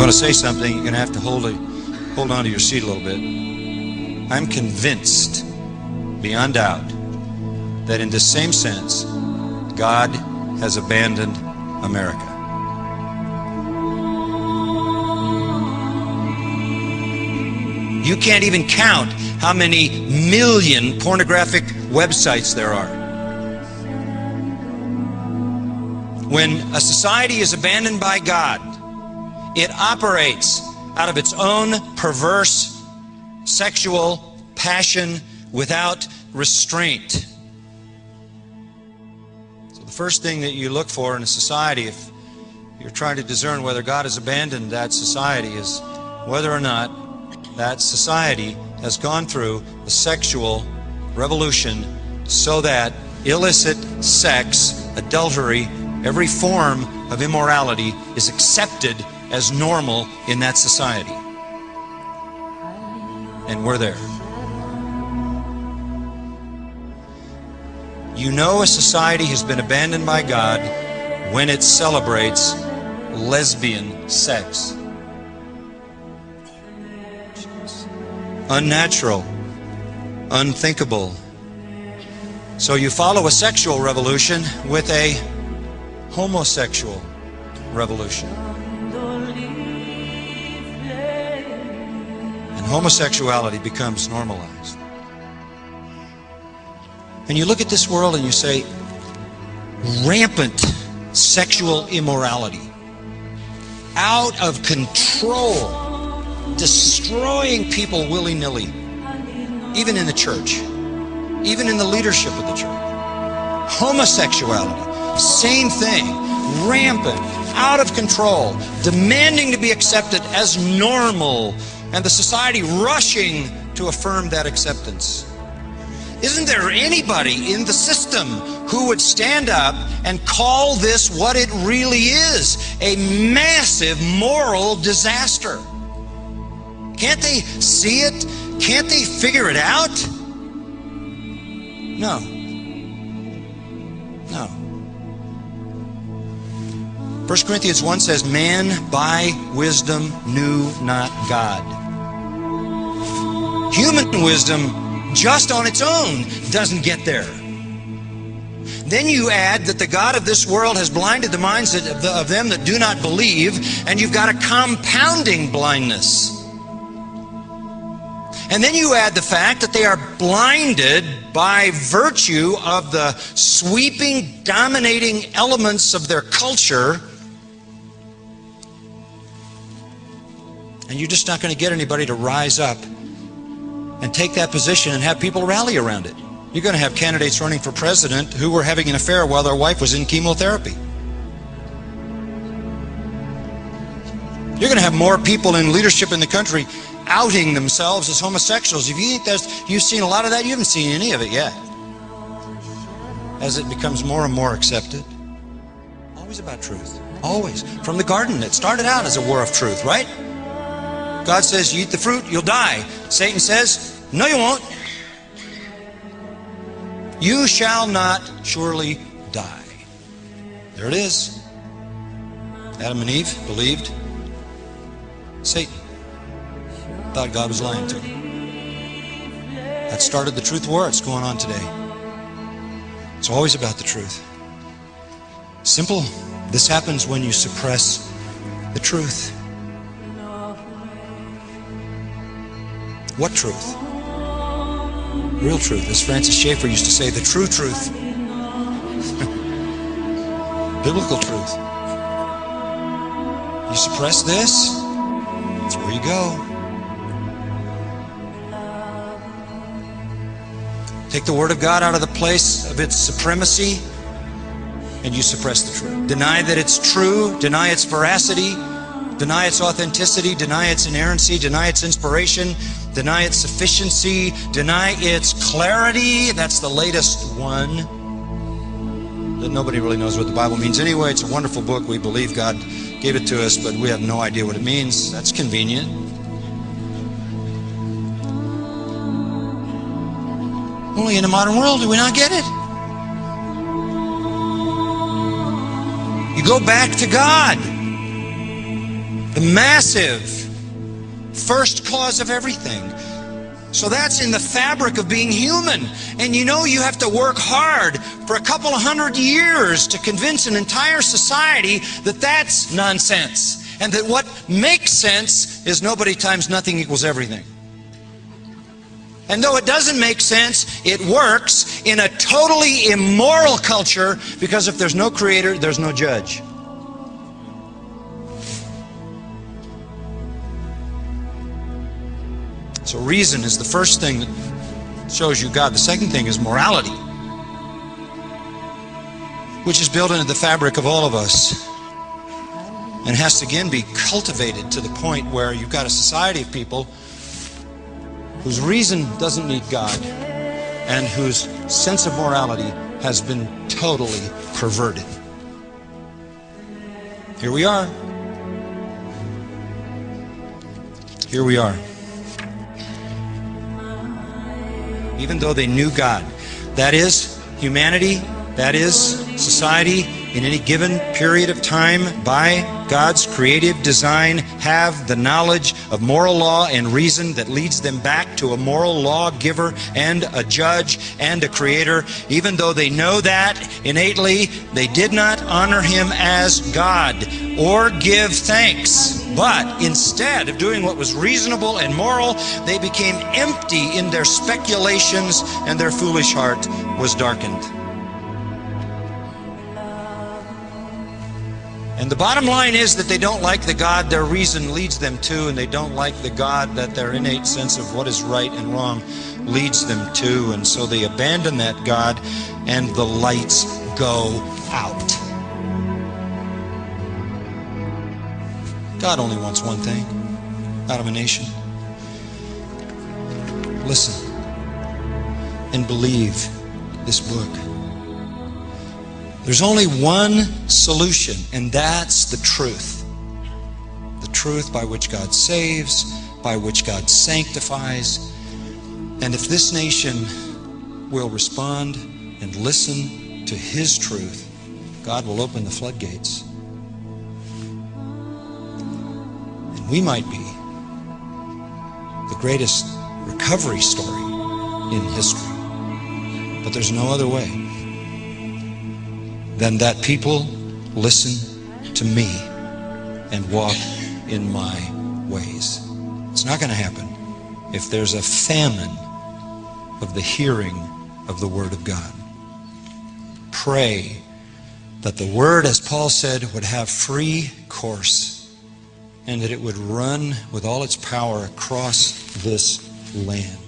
going to say something, you're going to have to hold on to your seat a little bit. I'm convinced, beyond doubt, that in this same sense, God has abandoned America. You can't even count how many million pornographic websites there are. When a society is abandoned by God, it operates out of its own perverse sexual passion without restraint. So the first thing that you look for in a society, if you're trying to discern whether God has abandoned that society, is whether or not that society has gone through a sexual revolution so that illicit sex, adultery, every form of immorality is accepted as normal in that society. And we're there. You know a society has been abandoned by God when it celebrates lesbian sex. Unnatural, unthinkable. So you follow a sexual revolution with a homosexual revolution. And homosexuality becomes normalized. And you look at this world and you say, rampant sexual immorality, out of control, destroying people willy-nilly, even in the church, even in the leadership of the church. Homosexuality, same thing, rampant, out of control, demanding to be accepted as normal, and the society rushing to affirm that acceptance. Isn't there anybody in the system who would stand up and call this what it really is? A massive moral disaster. Can't they see it? Can't they figure it out? No. No. 1 Corinthians 1 says, man by wisdom knew not God. Human wisdom just on its own doesn't get there. Then you add that the God of this world has blinded the minds of them that do not believe, and you've got a compounding blindness. And then you add the fact that they are blinded by virtue of the sweeping, dominating elements of their culture. And you're just not going to get anybody to rise up and take that position and have people rally around it. You're going to have candidates running for president who were having an affair while their wife was in chemotherapy. You're going to have more people in leadership in the country outing themselves as homosexuals. If you think you've seen a lot of that, you haven't seen any of it yet. As it becomes more and more accepted. Always about truth. Always. From the garden, it started out as a war of truth, right? God says, you eat the fruit, you'll die. Satan says, no, you won't. You shall not surely die. There it is. Adam and Eve believed. Satan thought God was lying to him. That started the truth war. It's going on today. It's always about the truth. Simple. This happens when you suppress the truth. What truth? Real truth. As Francis Schaeffer used to say, the true truth. Biblical truth. You suppress this, that's where you go. Take the Word of God out of the place of its supremacy, and you suppress the truth. Deny that it's true, deny its veracity, deny its authenticity, deny its inerrancy, deny its inspiration, deny its sufficiency, deny its clarity. That's the latest one. That nobody really knows what the Bible means anyway. It's a wonderful book. We believe God gave it to us, but we have no idea what it means. That's convenient. Only in the modern world do we not get it. You go back to God. The massive first cause of everything. So that's in the fabric of being human. And you know you have to work hard for a couple of 100 years to convince an entire society that that's nonsense. And that what makes sense is nobody times nothing equals everything. And though it doesn't make sense, it works in a totally immoral culture, because if there's no creator, there's no judge. So reason is the first thing that shows you God. The second thing is morality, which is built into the fabric of all of us and has to again be cultivated to the point where you've got a society of people whose reason doesn't need God and whose sense of morality has been totally perverted. Here we are. Here we are. Even though they knew God. That is humanity, that is society, in any given period of time, by God's creative design, have the knowledge of moral law and reason that leads them back to a moral lawgiver and a judge and a creator. Even though they know that innately, they did not honor him as God or give thanks. But instead of doing what was reasonable and moral, they became empty in their speculations, and their foolish heart was darkened. And the bottom line is that they don't like the God their reason leads them to, and they don't like the God that their innate sense of what is right and wrong leads them to. And so they abandon that God, and the lights go out. God only wants one thing out of a nation. Listen and believe this book. There's only one solution, and that's the truth. The truth by which God saves, by which God sanctifies. And if this nation will respond and listen to his truth, God will open the floodgates. And we might be the greatest recovery story in history. But there's no other way than that people listen to me and walk in my ways. It's not going to happen if there's a famine of the hearing of the Word of God. Pray that the Word, as Paul said, would have free course, and that it would run with all its power across this land.